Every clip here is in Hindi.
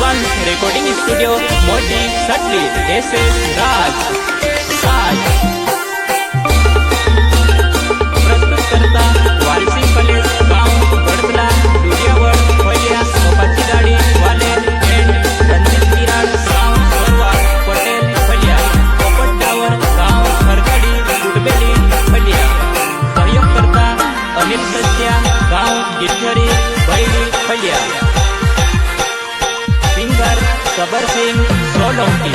वन रेकॉर्डिंग स्टूडियो मोटी सटली एसएस राज साज प्रस्तुत करता वारसी कॉलेज गांव गड़बला दुनियावर पहिल्या मोपाची गाडी वाले एंड रणजित किराड गांव सरवा पटेल पहिल्या पोपट टावर गांव खरकडी गुडबेली पहिल्या सहयोग करता अनिल सत्या गांव गिरघरी बैली पहिल्या सिंगर सबर सिंह सोलंकी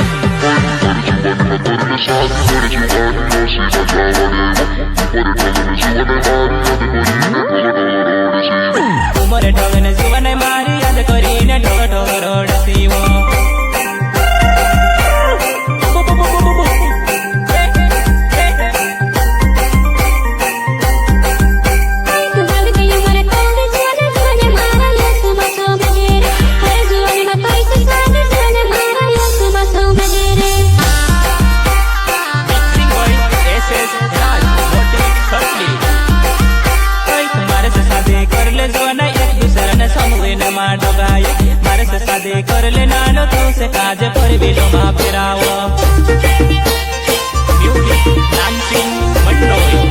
उमर ढगन जीवन मारी याद करीने ढग ढग रडसी वो सादे कर ले नानो तू से काज पर बिलो मा फेरावो म्यूजिक डांसिंग मंडोई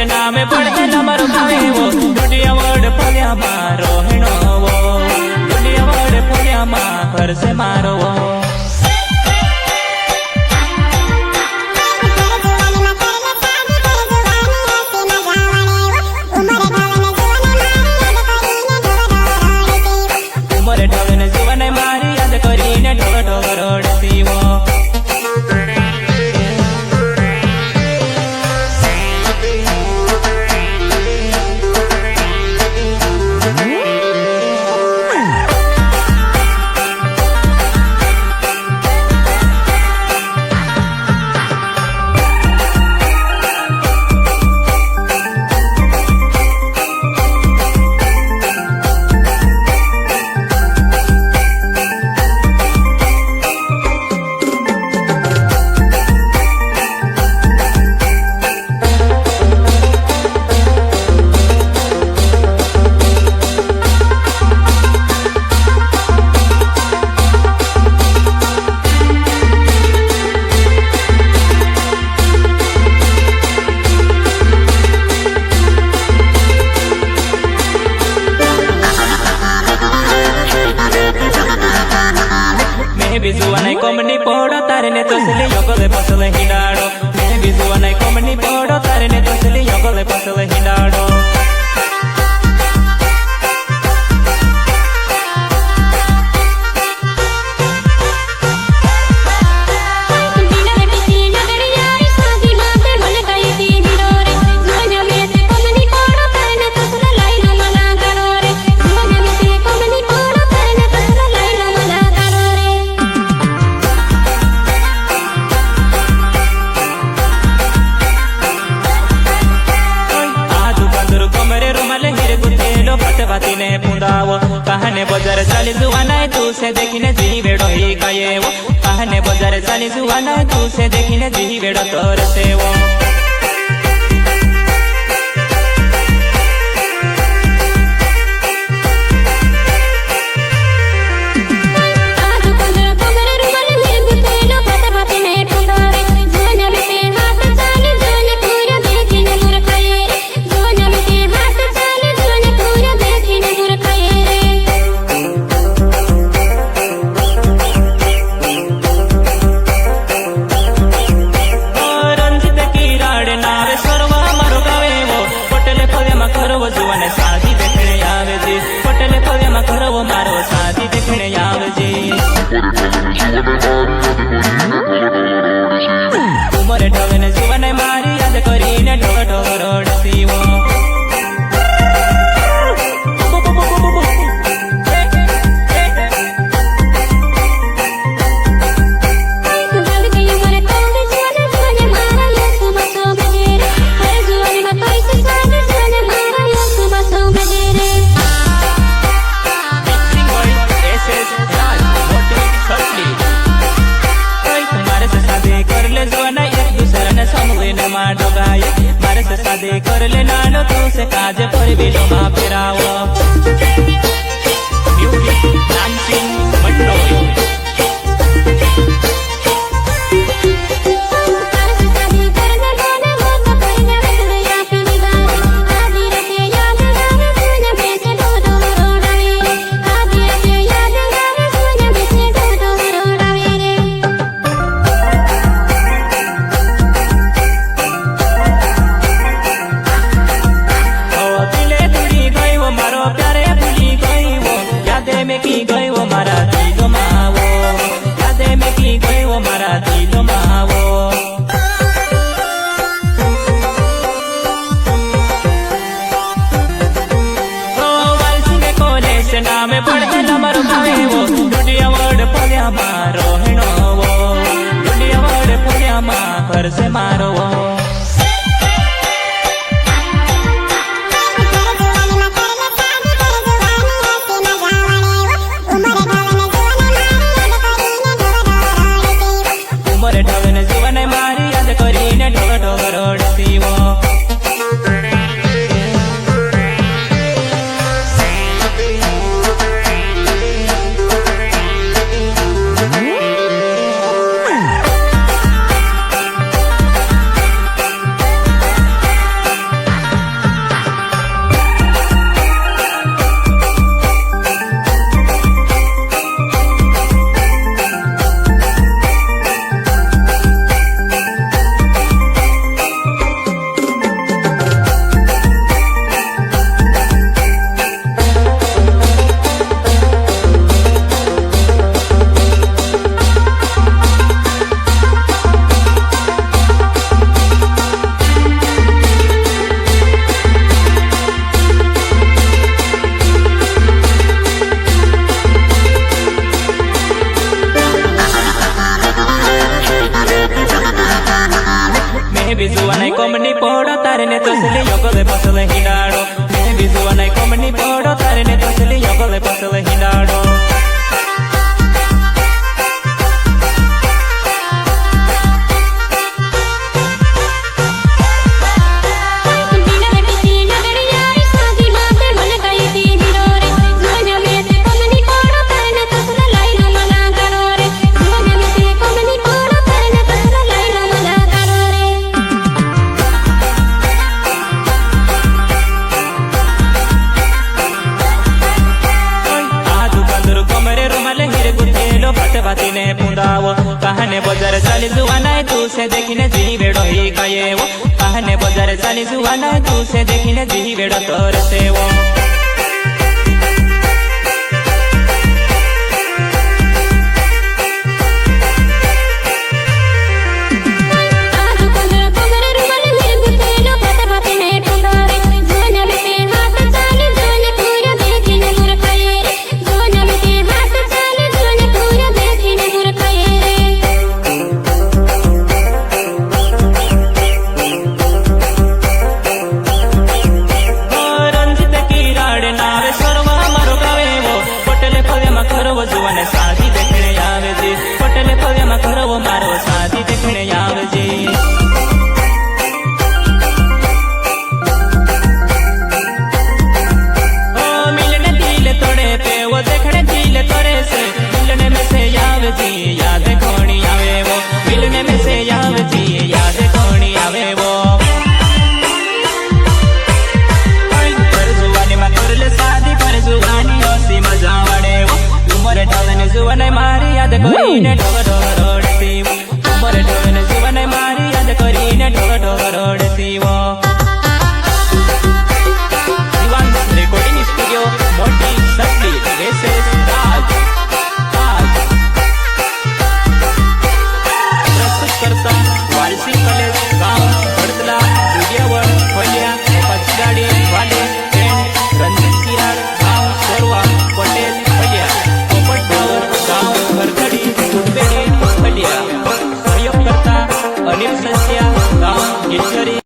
नाम पढ़ते नंबर भावे वो दुनिया वर्ड फलिया मारो हेनो वो दुनिया वर्ड फलिया मा घर से मारो वो उमर ढगन जीवन मारी याद करीने ढग ढग रडसी वो बिजुवानाय कोमनी पोड़ो तारे ने तोसले योगले पसले हिंडाड़ो मैं बिजुवानाय कोमनी पोड़ो तारे ने तोसले योगले पसले हिंडाड़ो ने पुंदावो कहने बजार चाली जुवाना तू से देखिने जी बेड़ो ही काये वो कहने बजार चाली जुवाना तू से देखिने जी बेड़ो तोर से वो What ઉમરે ઢગને જીવને મારી યાદ કરીને ઢગ ઢગ રડતી હો दे कर ले नानो तू से काज पर बिलो मा फेरावो म्यूजिक डांसिंग मटनो नामे पढ़ते नमर खाएवो दुनिया वर्ड पल्या मारो हेणोवो दुनिया वर्ड पल्या मा घर से मारो उमरे ढगने जीवन मारी याद करीने ढग ढग रडती वो बिजुवानाय कोमनी पोड़ो तारने तोसले योगले पसले हिंडाड़ो बिजुवानाय कोमनी पोड़ो तारने तोसले योगले पसले हिंडाड़ो बातीने पुंदावो कहने बजार चाली जुवानाय तू से देखिने जी बेड़ो ही कायेवो कहने बजार चाली जुवानाय तू से देखिने जी बेड़ो तोरसेवो शादी देखने आवे जी पटेल फवे में करो मारो शादी देखने आवे जी ओ मिलने दिल तोड़े पे वो देखने दिल तोड़े से मिलने में से आवे जी याद कोनी आवे वो मिलने में से आवे जी याद कोनी आवे वो पर जुवानी में कर ले शादी पर जुवानी ओसी मजा वड़े वो उमर ढगने जुवाने मारी याद कोई ने ढग